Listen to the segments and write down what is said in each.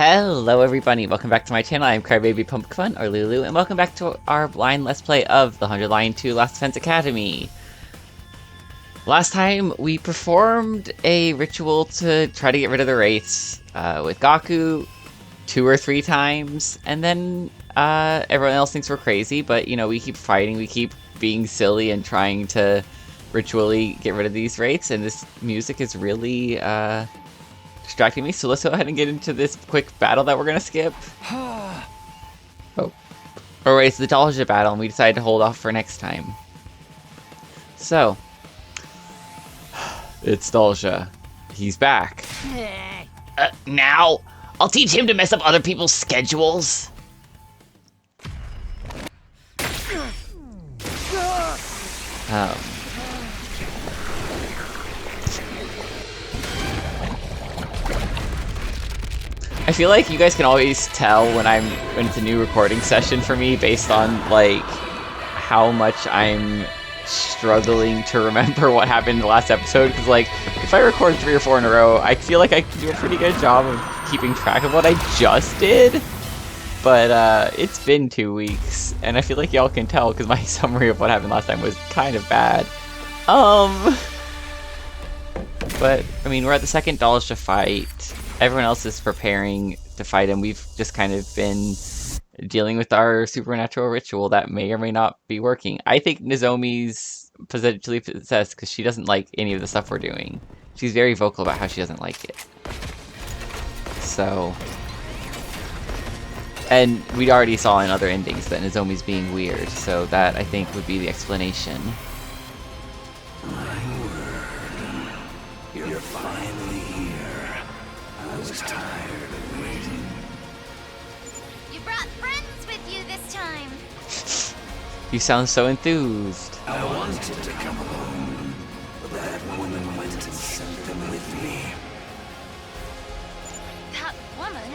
Hello everybody, welcome back to my channel. I'm Crybaby Pumpkin, or Lulu, and welcome back to our blind Let's Play of the 100 Line 2 Last Defense Academy. Last time, we performed a ritual to try to get rid of the wraiths with Gaku 2 or 3 times, and then everyone else thinks we're crazy, but you know, we keep fighting, we keep being silly and trying to ritually get rid of these wraiths, and this music is really distracting me, so let's go ahead and get into this quick battle that we're gonna skip. Oh. Or wait, it's the Dalja battle, and we decided to hold off for next time. So. It's Dalja. He's back. Now? I'll teach him to mess up other people's schedules. I feel like you guys can always tell when it's a new recording session for me based on like how much I'm struggling to remember what happened in the last episode, because like if I record 3 or 4 in a row, I feel like I can do a pretty good job of keeping track of what I just did, but it's been 2 weeks and I feel like y'all can tell because my summary of what happened last time was kind of bad. But I mean, we're at the second Dalja fight. Everyone else is preparing to fight him. We've just kind of been dealing with our supernatural ritual that may or may not be working. I think Nozomi's potentially possessed because she doesn't like any of the stuff we're doing. She's very vocal about how she doesn't like it. So... And we already saw in other endings that Nozomi's being weird, so that, I think, would be the explanation. My word. You're finally here. I was tired of waiting. You brought friends with you this time. You sound so enthused. I wanted to come alone, but that woman went and sent them with me. That woman?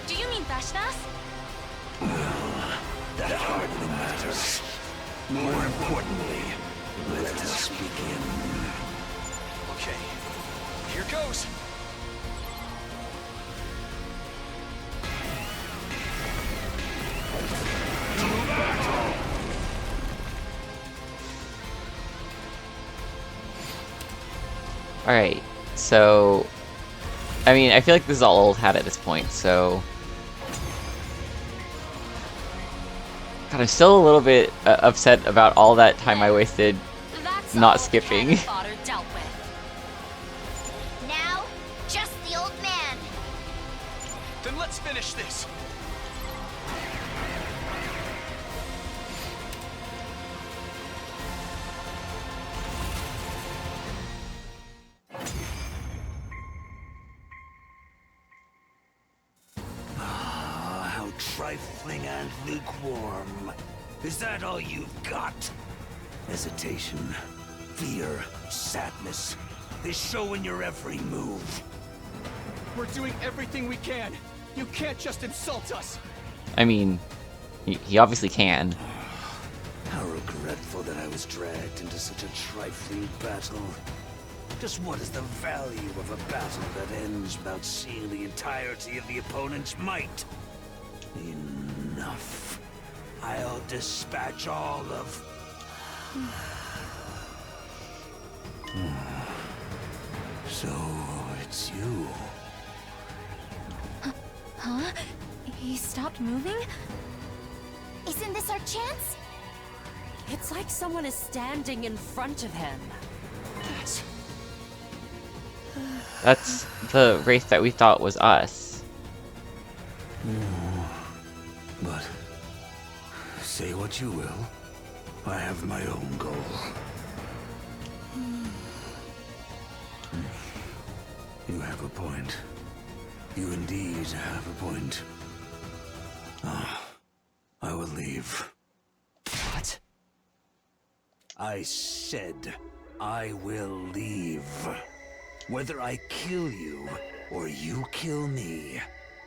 Do you mean Vashtas? Well, that hardly matters. More importantly, let us begin. Okay, here goes. Alright, so... I mean, I feel like this is all old hat at this point, so... God, I'm still a little bit upset about all that time I wasted not skipping. Dealt with. Now, just the old man. Then let's finish this. How trifling and lukewarm. Is that all you've got? Hesitation, fear, sadness. They show in your every move. We're doing everything we can. You can't just insult us. I mean, he obviously can. How regretful that I was dragged into such a trifling battle. Just what is the value of a battle that ends without seeing the entirety of the opponent's might? Enough. I'll dispatch all of... So, it's you. Huh? He stopped moving? Isn't this our chance? It's like someone is standing in front of him. That's the wraith that we thought was us. But... say what you will. I have my own goal. You have a point. You indeed have a point. I will leave. What? I said I will leave. Whether I kill you or you kill me,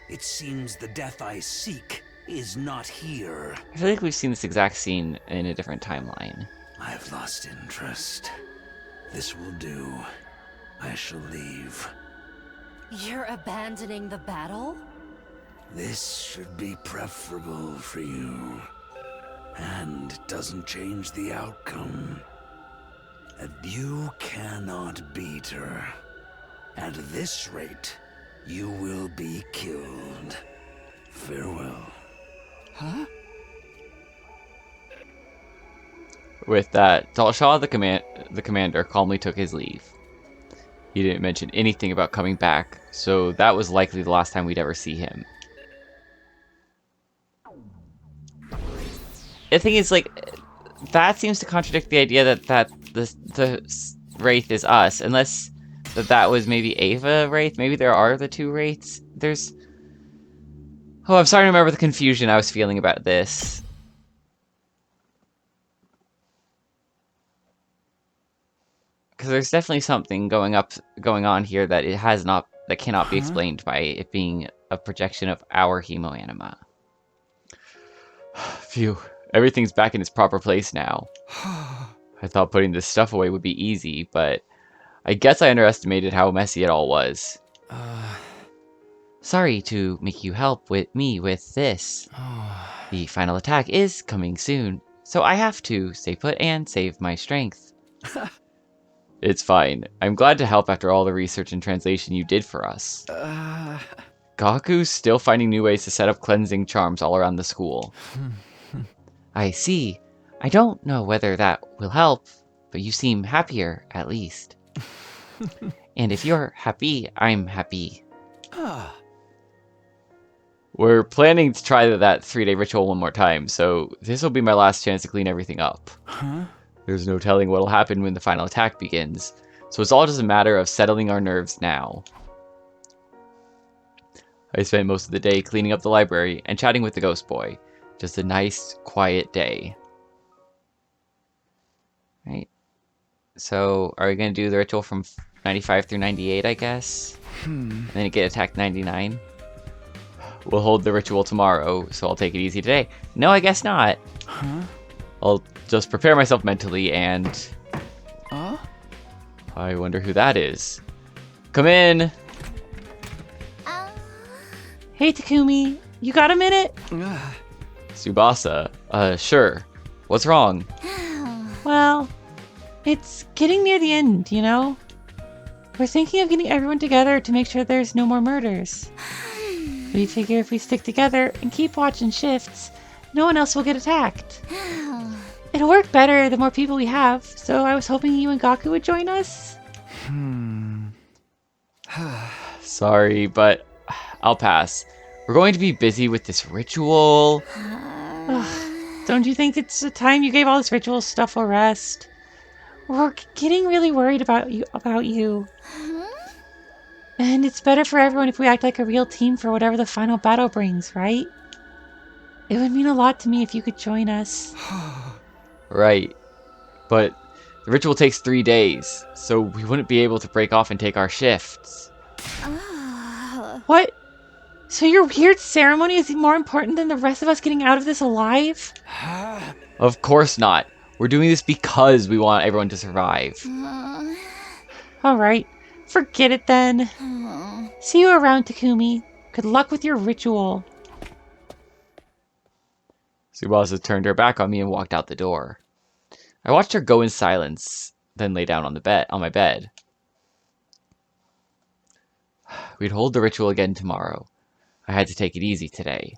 it seems the death I seek is not here. I feel like we've seen this exact scene in a different timeline. I have lost interest. This will do. I shall leave. You're abandoning the battle? This should be preferable for you. And it doesn't change the outcome. And you cannot beat her. At this rate, you will be killed. Farewell. Huh? With that, Dalshaw, the commander, calmly took his leave. He didn't mention anything about coming back, so that was likely the last time we'd ever see him. The thing is, like, that seems to contradict the idea that the Wraith is us, unless that was maybe Ava Wraith. Maybe there are the two Wraiths. There's... Oh, I'm starting to remember the confusion I was feeling about this. Because there's definitely something going on here that that cannot be explained by it being a projection of our hemoanima. Phew. Everything's back in its proper place now. I thought putting this stuff away would be easy, but I guess I underestimated how messy it all was. Sorry to make you help me with this. The final attack is coming soon, so I have to stay put and save my strength. It's fine. I'm glad to help after all the research and translation you did for us. Gaku's still finding new ways to set up cleansing charms all around the school. I see. I don't know whether that will help, but you seem happier, at least. And if you're happy, I'm happy. We're planning to try that 3-day ritual one more time, so this will be my last chance to clean everything up. There's no telling what'll happen when the final attack begins, so it's all just a matter of settling our nerves now. I spent most of the day cleaning up the library and chatting with the ghost boy. Just a nice, quiet day. Right. So, are we going to do the ritual from 95 through 98, I guess? And then get attacked 99? We'll hold the ritual tomorrow, so I'll take it easy today. No, I guess not. I'll just prepare myself mentally and... I wonder who that is. Come in! Hey, Takumi. You got a minute? Tsubasa. Sure. What's wrong? Well, it's getting near the end, you know? We're thinking of getting everyone together to make sure there's no more murders. We figure if we stick together and keep watching shifts, no one else will get attacked. It'll work better the more people we have, so I was hoping you and Gaku would join us. Sorry, but I'll pass. We're going to be busy with this ritual. Don't you think it's the time you gave all this ritual stuff a rest? We're getting really worried about you. And it's better for everyone if we act like a real team for whatever the final battle brings, right? It would mean a lot to me if you could join us. Right. But the ritual takes 3 days, so we wouldn't be able to break off and take our shifts. What? So your weird ceremony is more important than the rest of us getting out of this alive? Of course not. We're doing this because we want everyone to survive. Alright. Forget it then. See you around, Takumi. Good luck with your ritual. Tsubasa turned her back on me and walked out the door. I watched her go in silence, then lay down on my bed. We'd hold the ritual again tomorrow. I had to take it easy today.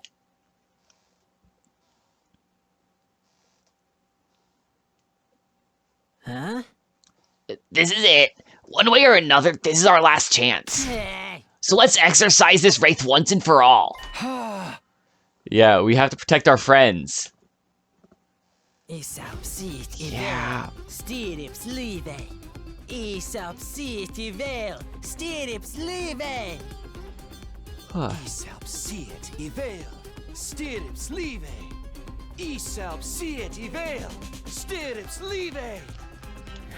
Huh? This is it. One way or another, this is our last chance. So let's exorcise this wraith once and for all. Yeah, we have to protect our friends. Yeah.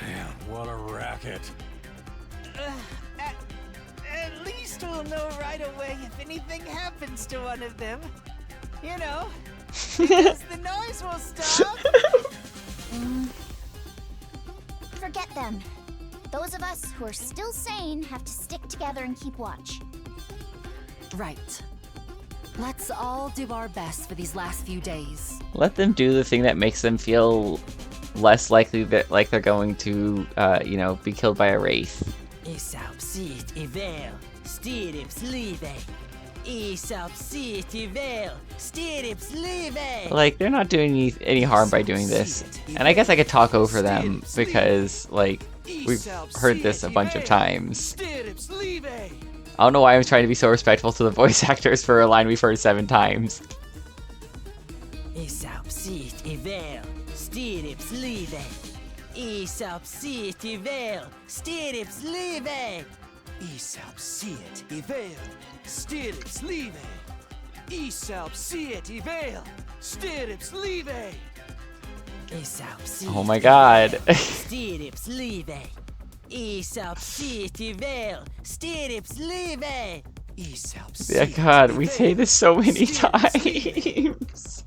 Man, what a racket. At least we'll know right away if anything happens to one of them. You know, because the noise will stop. Forget them. Those of us who are still sane have to stick together and keep watch. Right. Let's all do our best for these last few days. Let them do the thing that makes them feel less likely that like they're going to, you know, be killed by a wraith. Like, they're not doing any harm by doing this. And I guess I could talk over them because, like, we've heard this a bunch of times. I don't know why I'm trying to be so respectful to the voice actors for a line we've heard 7 times. Oh my god. Yeah, god, we say this so many times.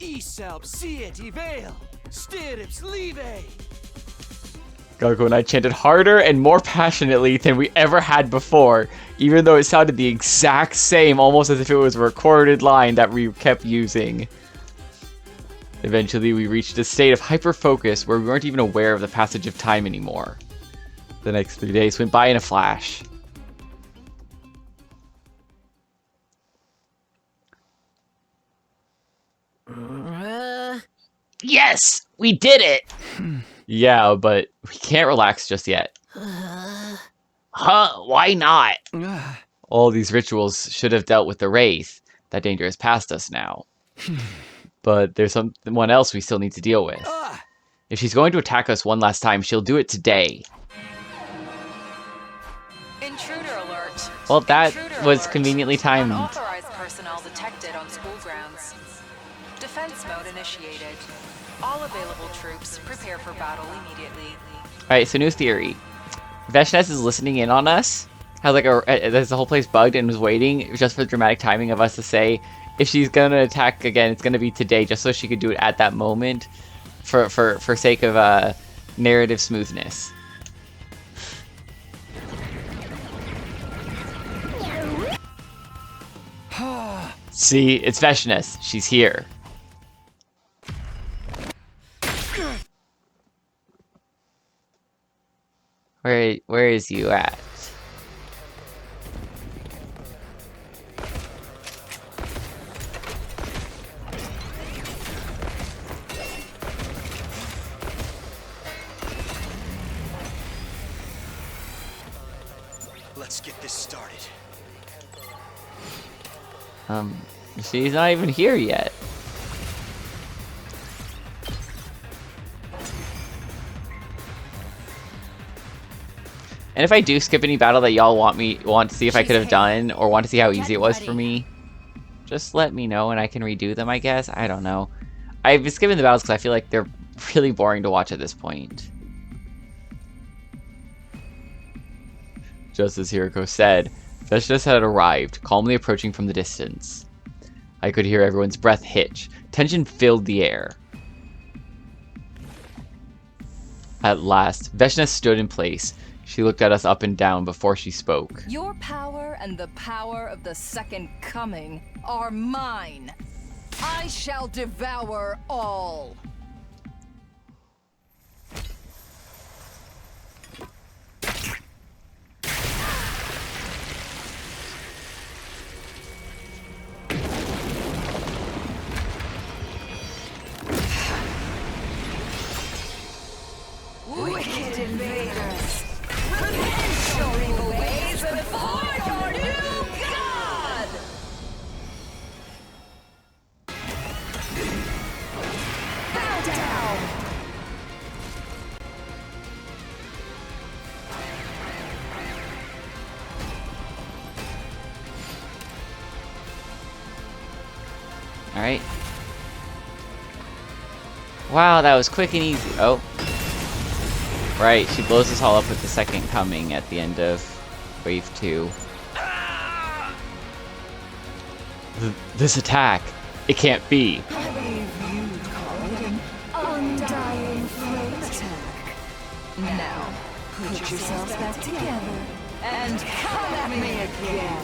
Gargo and I chanted harder and more passionately than we ever had before, even though it sounded the exact same, almost as if it was a recorded line that we kept using. Eventually, we reached a state of hyper-focus where we weren't even aware of the passage of time anymore. The next 3 days went by in a flash. Yes! We did it! Yeah, but we can't relax just yet. Huh? Why not? All these rituals should have dealt with the Wraith. That danger is past us now. But there's someone else we still need to deal with. If she's going to attack us one last time, she'll do it today. Intruder alert. Well, that Intruder was alert. conveniently timed. Unauthorized personnel detected on school grounds. Defense mode initiated. All available troops prepare for battle immediately. Alright, so new theory. Veshnes is listening in on us. How like there's the whole place bugged and was waiting just for the dramatic timing of us to say if she's gonna attack again, it's gonna be today, just so she could do it at that moment, for sake of narrative smoothness. See, it's Veshnes. She's here. Where is you at? Let's get this started. She's not even here yet. And if I do skip any battle that y'all want to see if I could have done, or want to see how easy it was for me, just let me know and I can redo them, I guess. I don't know. I've been skipping the battles because I feel like they're really boring to watch at this point. Just as Hiriko said, Veshnes had arrived, calmly approaching from the distance. I could hear everyone's breath hitch. Tension filled the air. At last, Veshnes stood in place. She looked at us up and down before she spoke. Your power and the power of the Second Coming are mine. I shall devour all. Wicked invaders! Repent your evil ways before your new god! Bow down! Alright. Wow, that was quick and easy. Oh. Right, she blows us all up with the Second Coming at the end of Wave 2. This attack, it can't be. Undying flame attack. Now, put yourselves back together and come at me again.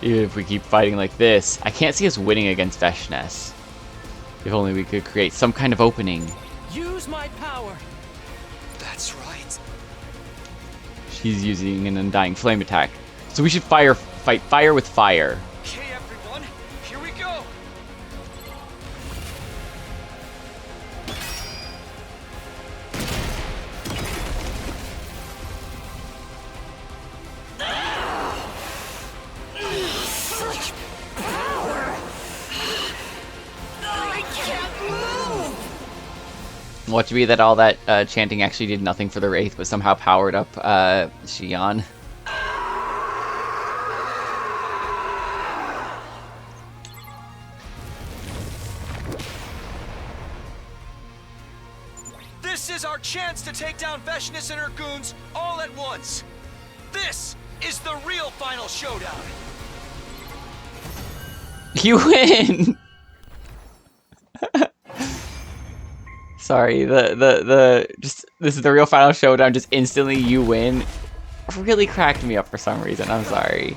Even if we keep fighting like this, I can't see us winning against Veshness. If only we could create some kind of opening. Use my power. That's right. She's using an Undying Flame attack. So we should fight fire with fire. Okay, everyone, here we go. Watch it be that all that chanting actually did nothing for the Wraith, but somehow powered up Xion. This is our chance to take down Veshness and her goons all at once. This is the real final showdown. You win! Sorry, just this is the real final showdown, just instantly you win. Really cracked me up for some reason, I'm sorry.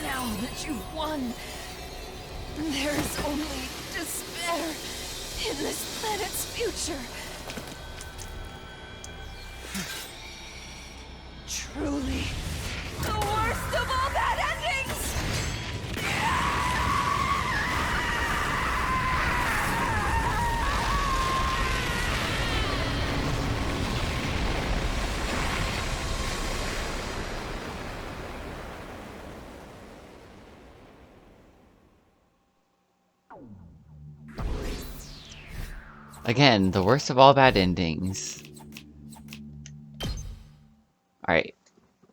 Now that you've won, there is only despair in this planet's future. Truly, the worst of all bad endings! Again, the worst of all bad endings. Alright,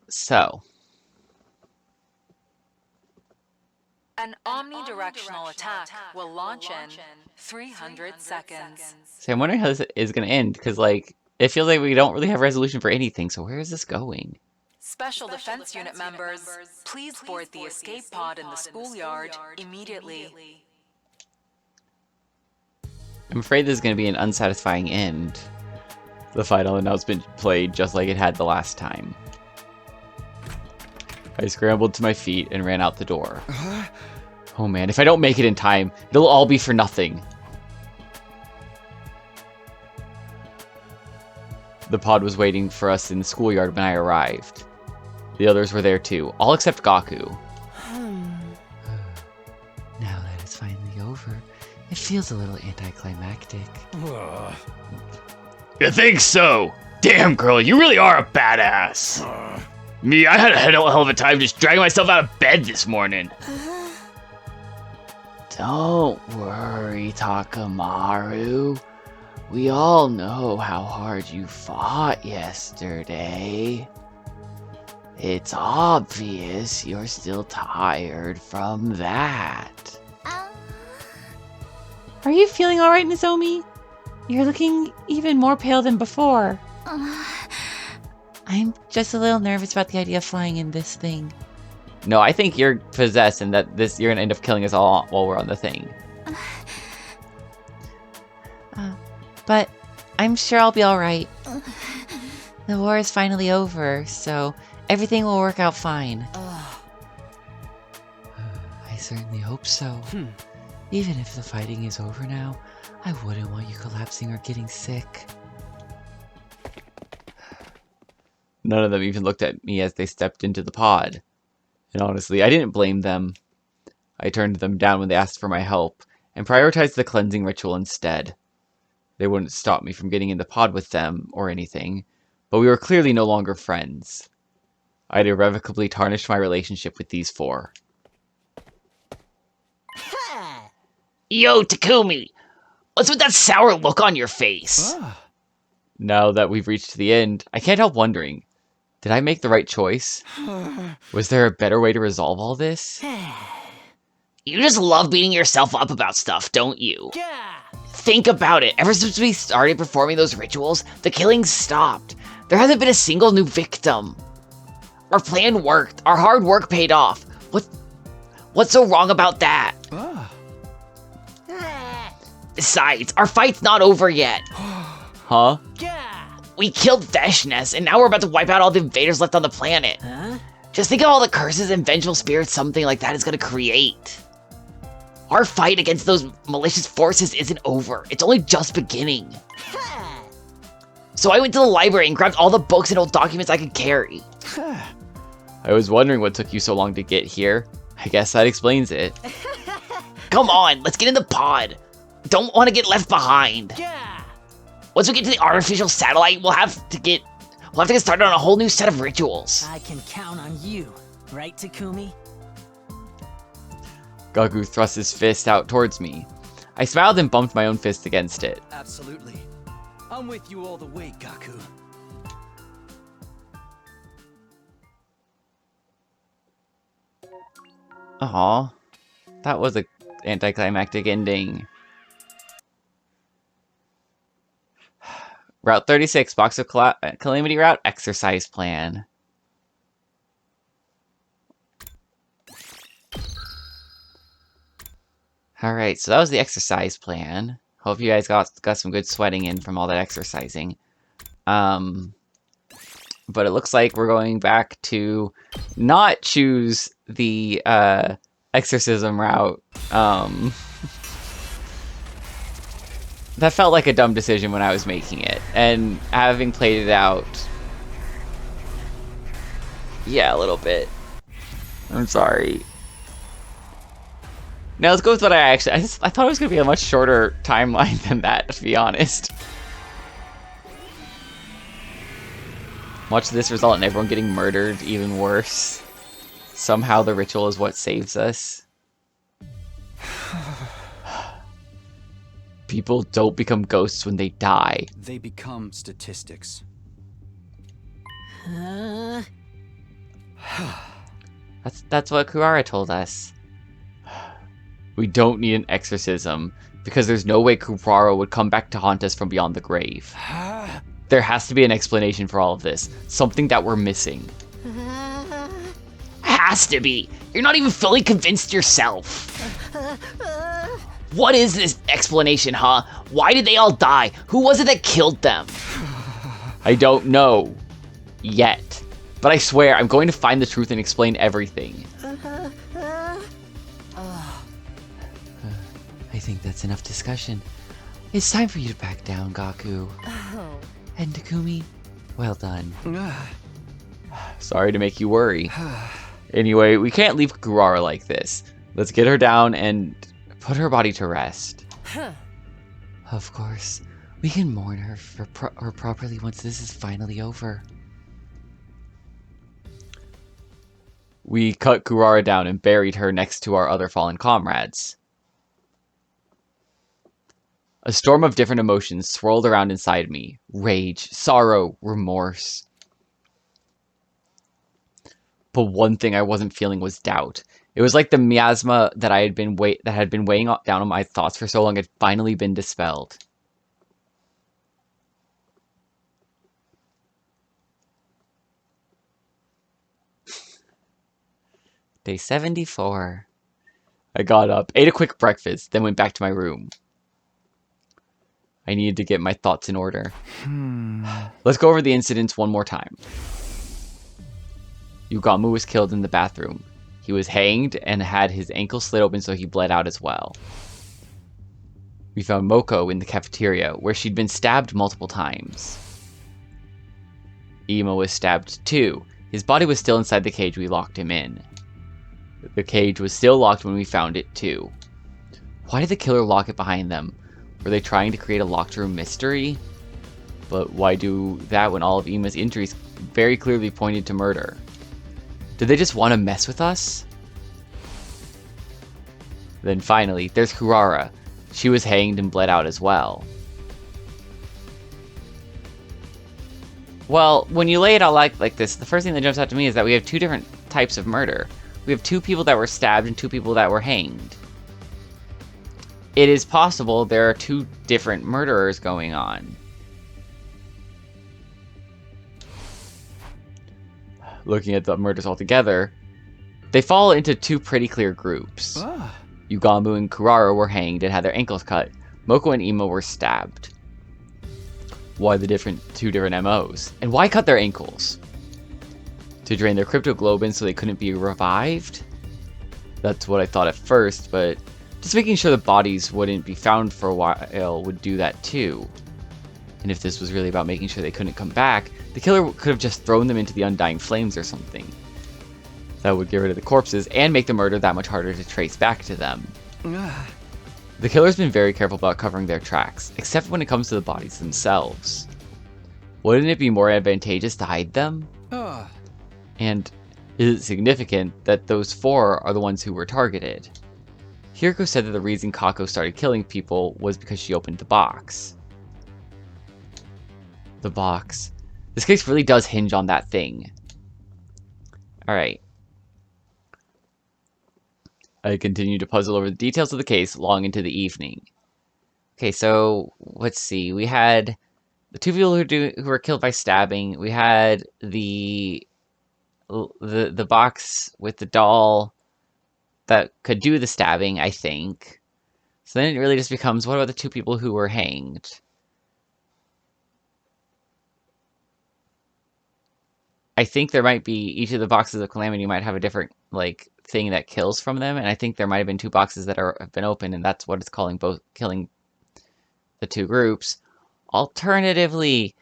so. An omnidirectional attack will launch in 300 seconds. See, I'm wondering how this is going to end, because, like, it feels like we don't really have resolution for anything, so where is this going? Special Defense Unit members, please board the escape pod in the schoolyard immediately. I'm afraid this is going to be an unsatisfying end. The final announcement played just like it had the last time. I scrambled to my feet and ran out the door. Oh man, if I don't make it in time, it'll all be for nothing. The pod was waiting for us in the schoolyard when I arrived. The others were there too, all except Gaku. Now that it's finally over, it feels a little anticlimactic. You think so? Damn, girl, you really are a badass. Me, I had a hell of a time just dragging myself out of bed this morning. Don't worry, Takamaru. We all know how hard you fought yesterday. It's obvious you're still tired from that. Are you feeling alright, Nozomi? You're looking even more pale than before. I'm just a little nervous about the idea of flying in this thing. No, I think you're possessed and that you're gonna end up killing us all while we're on the thing. But I'm sure I'll be alright. The war is finally over, so everything will work out fine. I certainly hope so. Even if the fighting is over now, I wouldn't want you collapsing or getting sick. None of them even looked at me as they stepped into the pod. And honestly, I didn't blame them. I turned them down when they asked for my help, and prioritized the cleansing ritual instead. They wouldn't stop me from getting in the pod with them, or anything, but we were clearly no longer friends. I'd irrevocably tarnished my relationship with these four. Yo, Takumi, what's with that sour look on your face? Now that we've reached the end, I can't help wondering, did I make the right choice? Was there a better way to resolve all this? You just love beating yourself up about stuff, don't you? Yeah. Think about it. Ever since we started performing those rituals, the killings stopped. There hasn't been a single new victim. Our plan worked. Our hard work paid off. What's so wrong about that? Besides, our fight's not over yet. Huh? Yeah. We killed Veshness, and now we're about to wipe out all the invaders left on the planet. Huh? Just think of all the curses and vengeful spirits something like that is gonna create. Our fight against those malicious forces isn't over. It's only just beginning. So I went to the library and grabbed all the books and old documents I could carry. I was wondering what took you so long to get here. I guess that explains it. Come on, let's get in the pod. Don't want to get left behind. Yeah. Once we get to the artificial satellite, we'll have to get started on a whole new set of rituals. I can count on you, right, Takumi? Gaku thrust his fist out towards me. I smiled and bumped my own fist against it. Absolutely. I'm with you all the way, Gaku. Aw, that was a anticlimactic ending. Route 36, Box of Calamity Route, Exercise Plan. Alright, so that was the exercise plan. Hope you guys got some good sweating in from all that exercising. But it looks like we're going back to not choose the exorcism route. That felt like a dumb decision when I was making it. And having played it out... Yeah, a little bit. I'm sorry. Now let's go with what I thought it was going to be a much shorter timeline than that, to be honest. Watch this result in everyone getting murdered even worse. Somehow the ritual is what saves us. People don't become ghosts when they die. They become statistics. That's what Kurara told us. We don't need an exorcism, because there's no way Kurara would come back to haunt us from beyond the grave. There has to be an explanation for all of this. Something that we're missing. Has to be. You're not even fully convinced yourself. What is this explanation, huh? Why did they all die? Who was it that killed them? I don't know. Yet. But I swear, I'm going to find the truth and explain everything. I think that's enough discussion. It's time for you to back down, Gaku. And Takumi, well done. Sorry to make you worry. Anyway, we can't leave Kurara like this. Let's get her down and put her body to rest. Of course, we can mourn her properly once this is finally over. We cut Kurara down and buried her next to our other fallen comrades. A storm of different emotions swirled around inside me. Rage, sorrow, remorse. But one thing I wasn't feeling was doubt. It was like the miasma that had been weighing down on my thoughts for so long had finally been dispelled. Day 74. I got up, ate a quick breakfast, then went back to my room. I needed to get my thoughts in order. Let's go over the incidents one more time. Yugamu was killed in the bathroom. He was hanged and had his ankle slit open so he bled out as well. We found Moko in the cafeteria, where she'd been stabbed multiple times. Imo was stabbed too. His body was still inside the cage we locked him in. The cage was still locked when we found it too. Why did the killer lock it behind them? Were they trying to create a locked room mystery? But why do that when all of Ima's injuries very clearly pointed to murder? Did they just want to mess with us? Then finally, there's Kurara. She was hanged and bled out as well. Well, when you lay it out like this, the first thing that jumps out to me is that we have two different types of murder. We have two people that were stabbed and two people that were hanged. it is possible there are two different murderers going on. Looking at the murders altogether, they fall into two pretty clear groups. Yugamu and Kurara were hanged and had their ankles cut. Moko and Imo were stabbed. Why the two different MOs? And why cut their ankles? To drain their cryptoglobin so they couldn't be revived? That's what I thought at first, but just making sure the bodies wouldn't be found for a while would do that too. And if this was really about making sure they couldn't come back, the killer could have just thrown them into the undying flames or something. That would get rid of the corpses and make the murder that much harder to trace back to them. The killer's been very careful about covering their tracks, except when it comes to the bodies themselves. Wouldn't it be more advantageous to hide them? And is it significant that those four are the ones who were targeted? Hiriko said that the reason Kako started killing people was because she opened the box. The box. This case really does hinge on that thing. Alright. I continued to puzzle over the details of the case long into the evening. Okay, so let's see. We had the two people who were killed by stabbing. We had the box with the doll that could do the stabbing, I think. So then it really just becomes, what about the two people who were hanged? I think there might be, each of the boxes of Calamity might have a different, like, thing that kills from them, and I think there might have been two boxes that have been opened, and that's what it's calling both killing the two groups. Alternatively,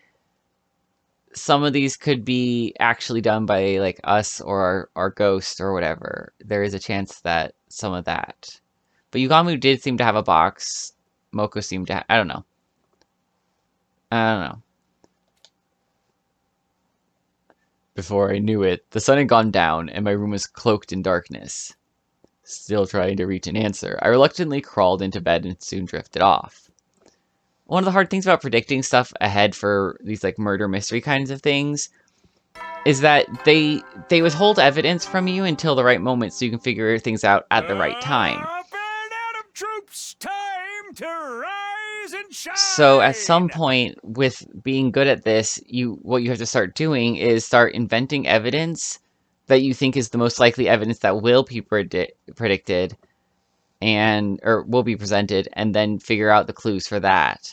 some of these could be actually done by, like, us or our ghost or whatever. There is a chance that some of that. But Yugamu did seem to have a box. Moko seemed to I don't know. Before I knew it, the sun had gone down, and my room was cloaked in darkness. Still trying to reach an answer, I reluctantly crawled into bed and soon drifted off. One of the hard things about predicting stuff ahead for these, like, murder mystery kinds of things is that they withhold evidence from you until the right moment so you can figure things out at the right time. Troops, time to rise and shine. So at some point, with being good at this, what you have to start doing is start inventing evidence that you think is the most likely evidence that will be predicted or will be presented, and then figure out the clues for that.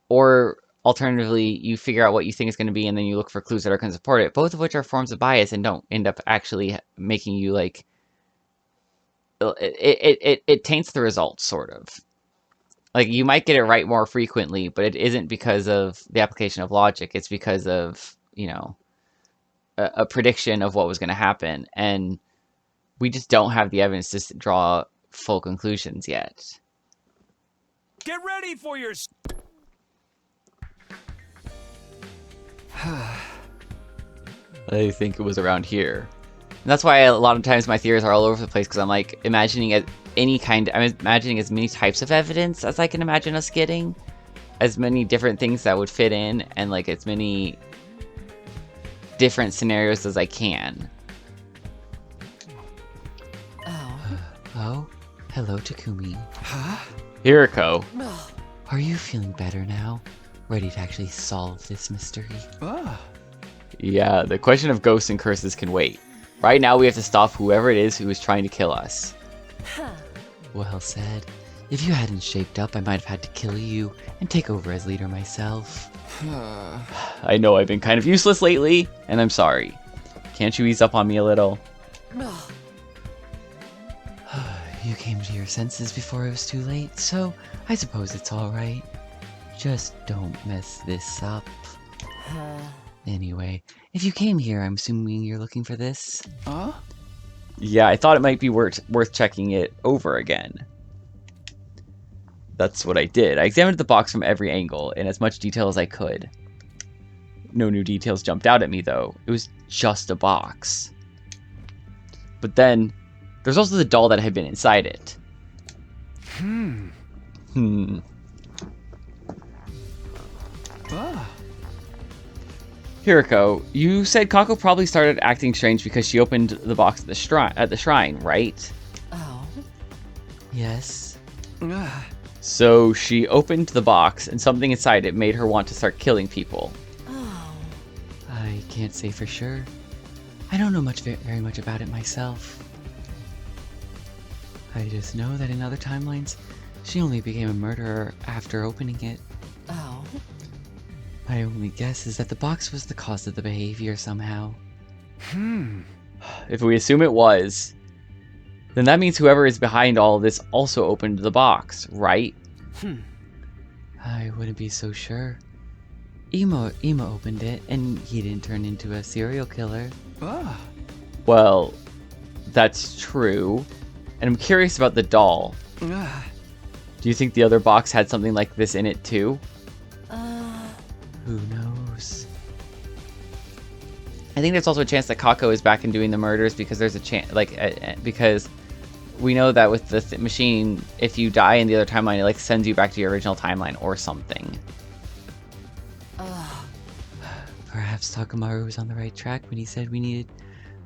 Or alternatively, you figure out what you think is going to be, and then you look for clues that are going to support it, both of which are forms of bias and don't end up actually making you, like, it taints the results, sort of. Like, you might get it right more frequently, but it isn't because of the application of logic. It's because of, you know, a prediction of what was going to happen. And we just don't have the evidence to draw full conclusions yet. Get ready for your... I think it was around here. And that's why a lot of times my theories are all over the place, because I'm, like, imagining I'm imagining as many types of evidence as I can imagine us getting. As many different things that would fit in, and, like, as many different scenarios as I can. Oh, hello, Takumi. Huh? Hiriko. Are you feeling better now? Ready to actually solve this mystery? Yeah, the question of ghosts and curses can wait. Right now we have to stop whoever it is who is trying to kill us. Well said. If you hadn't shaped up, I might have had to kill you and take over as leader myself. I know I've been kind of useless lately, and I'm sorry. Can't you ease up on me a little? You came to your senses before it was too late, so I suppose it's alright. Just don't mess this up. Anyway, if you came here, I'm assuming you're looking for this? Yeah, I thought it might be worth checking it over again. That's what I did. I examined the box from every angle, in as much detail as I could. No new details jumped out at me, though. It was just a box. But then, there's also the doll that had been inside it. Hiriko, you said Kako probably started acting strange because she opened the box at the shrine, right? Oh. Yes. So she opened the box, and something inside it made her want to start killing people. Oh. I can't say for sure. I don't know very much about it myself. I just know that in other timelines, she only became a murderer after opening it. Oh. My only guess is that the box was the cause of the behavior somehow. If we assume it was, then that means whoever is behind all of this also opened the box, right? I wouldn't be so sure. Emo opened it, and he didn't turn into a serial killer. Well, that's true. And I'm curious about the doll. Do you think the other box had something like this in it too? Who knows? I think there's also a chance that Kako is back and doing the murders because there's a chance, because we know that with the machine, if you die in the other timeline, it like sends you back to your original timeline or something. Perhaps Takamaru was on the right track when he said we need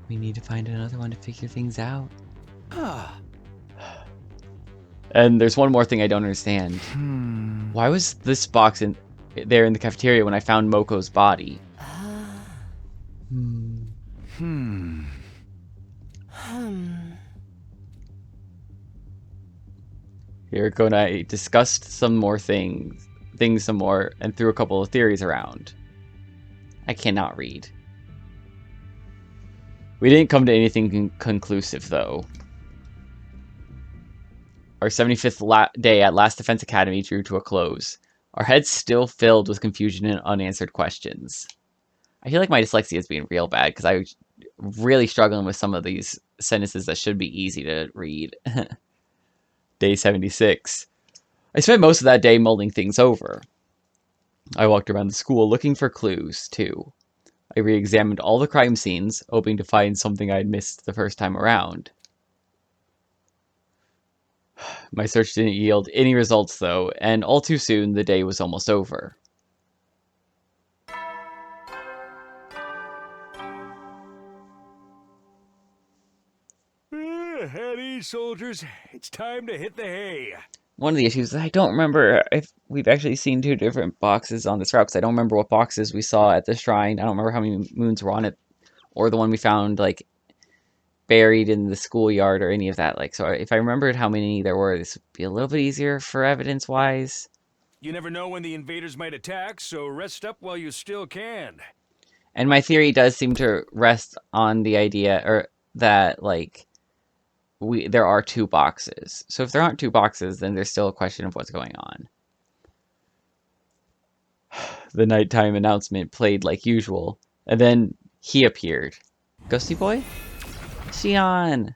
to find another one to figure things out. And there's one more thing I don't understand. Why was this box there in the cafeteria when I found Moko's body? Here, Konai discussed some more things some more, and threw a couple of theories around. I cannot read. We didn't come to anything conclusive, though. Our 75th day at Last Defense Academy drew to a close. Our heads still filled with confusion and unanswered questions. I feel like my dyslexia is being real bad, because I'm really struggling with some of these sentences that should be easy to read. Day 76. I spent most of that day mulling things over. I walked around the school looking for clues, too. I re-examined all the crime scenes, hoping to find something I'd missed the first time around. My search didn't yield any results, though, and all too soon the day was almost over. At ease, soldiers. It's time to hit the hay. One of the issues is I don't remember if we've actually seen two different boxes on this route, because I don't remember what boxes we saw at the shrine. I don't remember how many moons were on it, or the one we found, like, buried in the schoolyard, or any of that. Like, so if I remembered how many there were, this would be a little bit easier for evidence-wise. You never know when the invaders might attack, so rest up while you still can. And my theory does seem to rest on the idea, or that, like, there are two boxes. So if there aren't two boxes, then there's still a question of what's going on. The nighttime announcement played like usual, and then he appeared. Ghosty boy? Shion!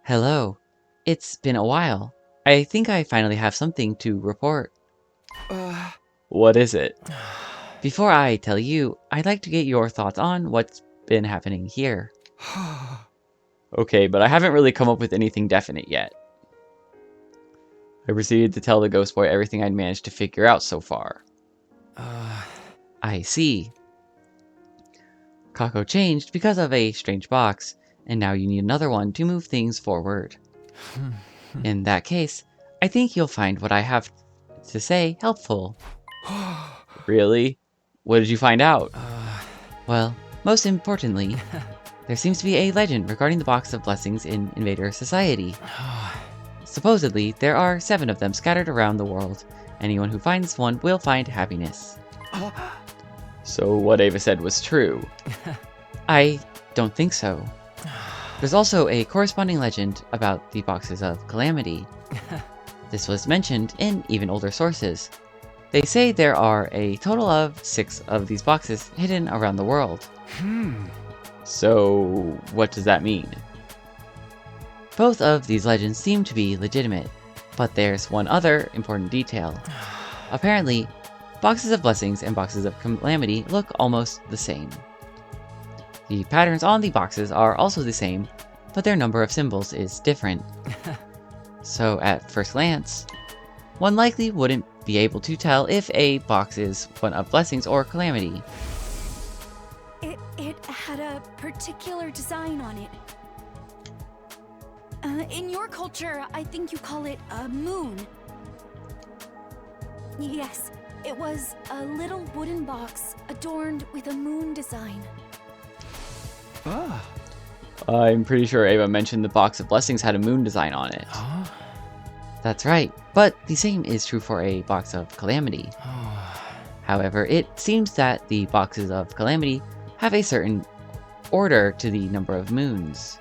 Hello. It's been a while. I think I finally have something to report. What is it? Before I tell you, I'd like to get your thoughts on what's been happening here. Okay, but I haven't really come up with anything definite yet. I proceeded to tell the ghost boy everything I'd managed to figure out so far. I see. Kako changed because of a strange box, and now you need another one to move things forward. In that case, I think you'll find what I have to say helpful. Really? What did you find out? Well, most importantly, there seems to be a legend regarding the Box of Blessings in Invader Society. Supposedly, there are 7 of them scattered around the world. Anyone who finds one will find happiness. So what Ava said was true. I don't think so. There's also a corresponding legend about the Boxes of Calamity. This was mentioned in even older sources. They say there are a total of 6 of these boxes hidden around the world. So, what does that mean? Both of these legends seem to be legitimate, but there's one other important detail. Apparently, Boxes of Blessings and Boxes of Calamity look almost the same. The patterns on the boxes are also the same, but their number of symbols is different. So at first glance, one likely wouldn't be able to tell if a box is one of Blessings or Calamity. It had a particular design on it. In your culture, I think you call it a moon. Yes, it was a little wooden box adorned with a moon design. Ah. I'm pretty sure Ava mentioned the box of blessings had a moon design on it. Huh? That's right, but the same is true for a box of calamity. However, it seems that the boxes of calamity have a certain order to the number of moons.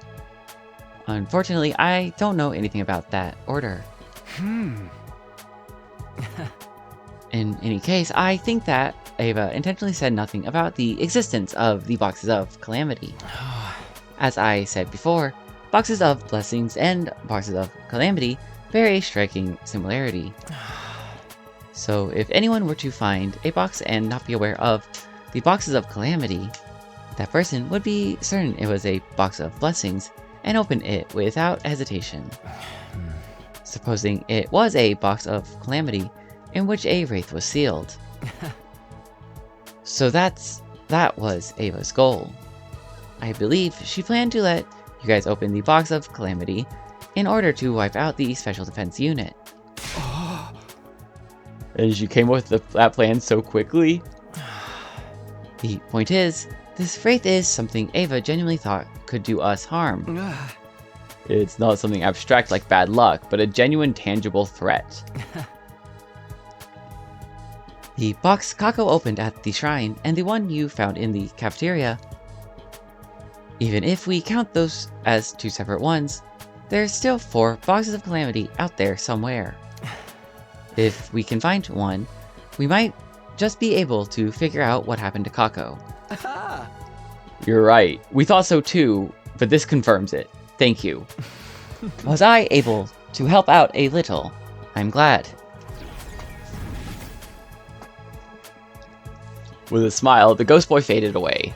Unfortunately, I don't know anything about that order. In any case, I think that Ava intentionally said nothing about the existence of the boxes of calamity. As I said before, boxes of blessings and boxes of calamity bear a striking similarity. So if anyone were to find a box and not be aware of the boxes of calamity, that person would be certain it was a box of blessings and open it without hesitation. Supposing it was a box of calamity in which a wraith was sealed. So that was Ava's goal. I believe she planned to let you guys open the box of calamity in order to wipe out the special defense unit. And she came up with that plan so quickly. The point is, this wraith is something Ava genuinely thought could do us harm. It's not something abstract like bad luck, but a genuine tangible threat. The box Kako opened at the shrine and the one you found in the cafeteria. Even if we count those as two separate ones, there's still 4 boxes of calamity out there somewhere. If we can find one, we might just be able to figure out what happened to Kako. You're right. We thought so too, but this confirms it. Thank you. Was I able to help out a little? I'm glad. With a smile, the ghost boy faded away.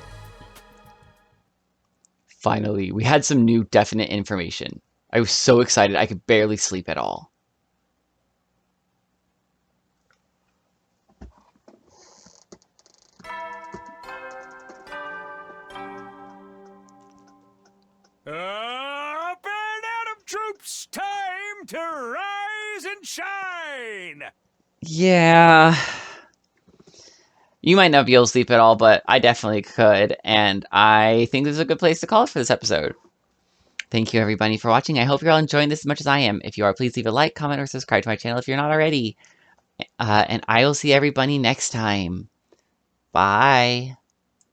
Finally, we had some new definite information. I was so excited I could barely sleep at all. Up and out of troops, time to rise and shine! Yeah. You might not be able to sleep at all, but I definitely could, and I think this is a good place to call it for this episode. Thank you everybody for watching. I hope you're all enjoying this as much as I am. If you are, please leave a like, comment, or subscribe to my channel if you're not already. And I will see everybody next time. Bye.